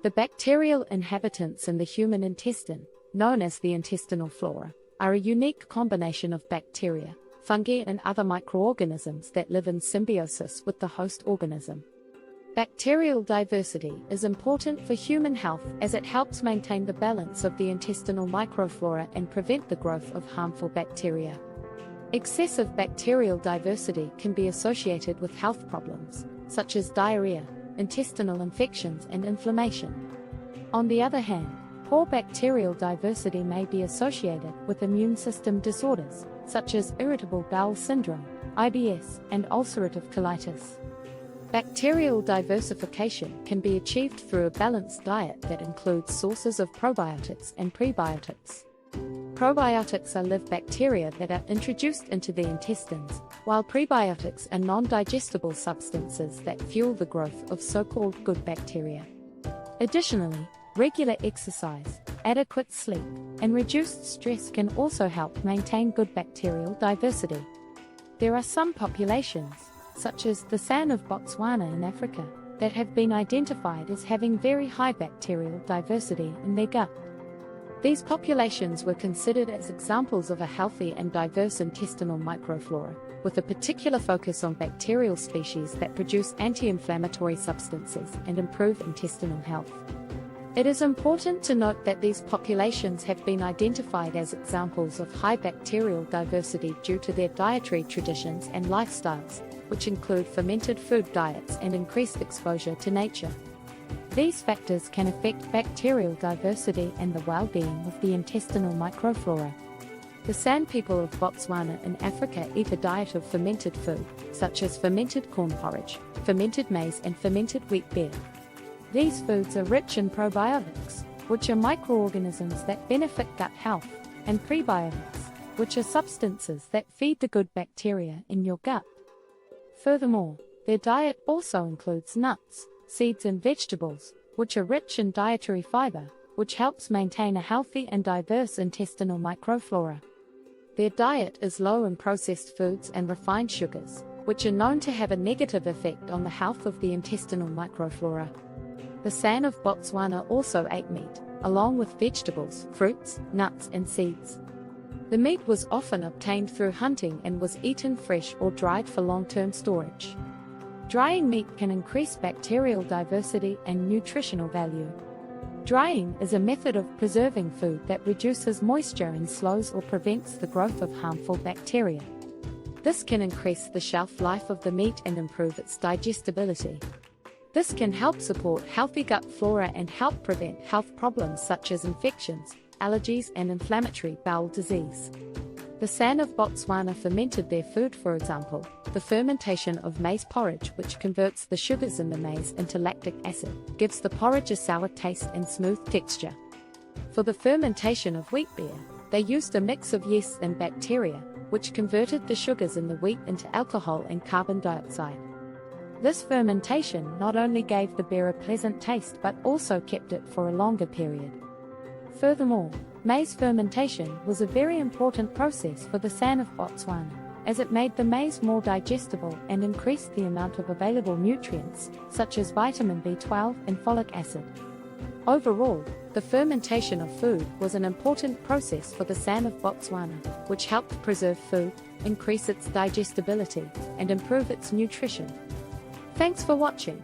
The bacterial inhabitants in the human intestine, known as the intestinal flora, are a unique combination of bacteria, fungi and other microorganisms that live in symbiosis with the host organism. Bacterial diversity is important for human health as it helps maintain the balance of the intestinal microflora and prevent the growth of harmful bacteria. Excessive bacterial diversity can be associated with health problems, such as diarrhea, intestinal infections and inflammation. On the other hand, poor bacterial diversity may be associated with immune system disorders, such as irritable bowel syndrome, IBS, and ulcerative colitis. Bacterial diversification can be achieved through a balanced diet that includes sources of probiotics and prebiotics. Probiotics are live bacteria that are introduced into the intestines, while prebiotics are non-digestible substances that fuel the growth of so-called good bacteria. Additionally, regular exercise, adequate sleep, and reduced stress can also help maintain good bacterial diversity. There are some populations, such as the San of Botswana in Africa, that have been identified as having very high bacterial diversity in their gut. These populations were considered as examples of a healthy and diverse intestinal microflora, with a particular focus on bacterial species that produce anti-inflammatory substances and improve intestinal health. It is important to note that these populations have been identified as examples of high bacterial diversity due to their dietary traditions and lifestyles, which include fermented food diets and increased exposure to nature. These factors can affect bacterial diversity and the well-being of the intestinal microflora. The San people of Botswana in Africa eat a diet of fermented food, such as fermented corn porridge, fermented maize and fermented wheat beer. These foods are rich in probiotics, which are microorganisms that benefit gut health, and prebiotics, which are substances that feed the good bacteria in your gut. Furthermore, their diet also includes nuts, seeds and vegetables, which are rich in dietary fiber, which helps maintain a healthy and diverse intestinal microflora. Their diet is low in processed foods and refined sugars, which are known to have a negative effect on the health of the intestinal microflora. The San of Botswana also ate meat, along with vegetables, fruits, nuts and seeds. The meat was often obtained through hunting and was eaten fresh or dried for long-term storage. Drying meat can increase bacterial diversity and nutritional value. Drying is a method of preserving food that reduces moisture and slows or prevents the growth of harmful bacteria. This can increase the shelf life of the meat and improve its digestibility. This can help support healthy gut flora and help prevent health problems such as infections, allergies and inflammatory bowel disease. The San of Botswana fermented their food, for example, the fermentation of maize porridge, which converts the sugars in the maize into lactic acid, gives the porridge a sour taste and smooth texture. For the fermentation of wheat beer, they used a mix of yeast and bacteria, which converted the sugars in the wheat into alcohol and carbon dioxide. This fermentation not only gave the beer a pleasant taste but also kept it for a longer period. Furthermore, maize fermentation was a very important process for the San of Botswana, as it made the maize more digestible and increased the amount of available nutrients, such as vitamin B12 and folic acid. Overall, the fermentation of food was an important process for the San of Botswana, which helped preserve food, increase its digestibility, and improve its nutrition. Thanks for watching.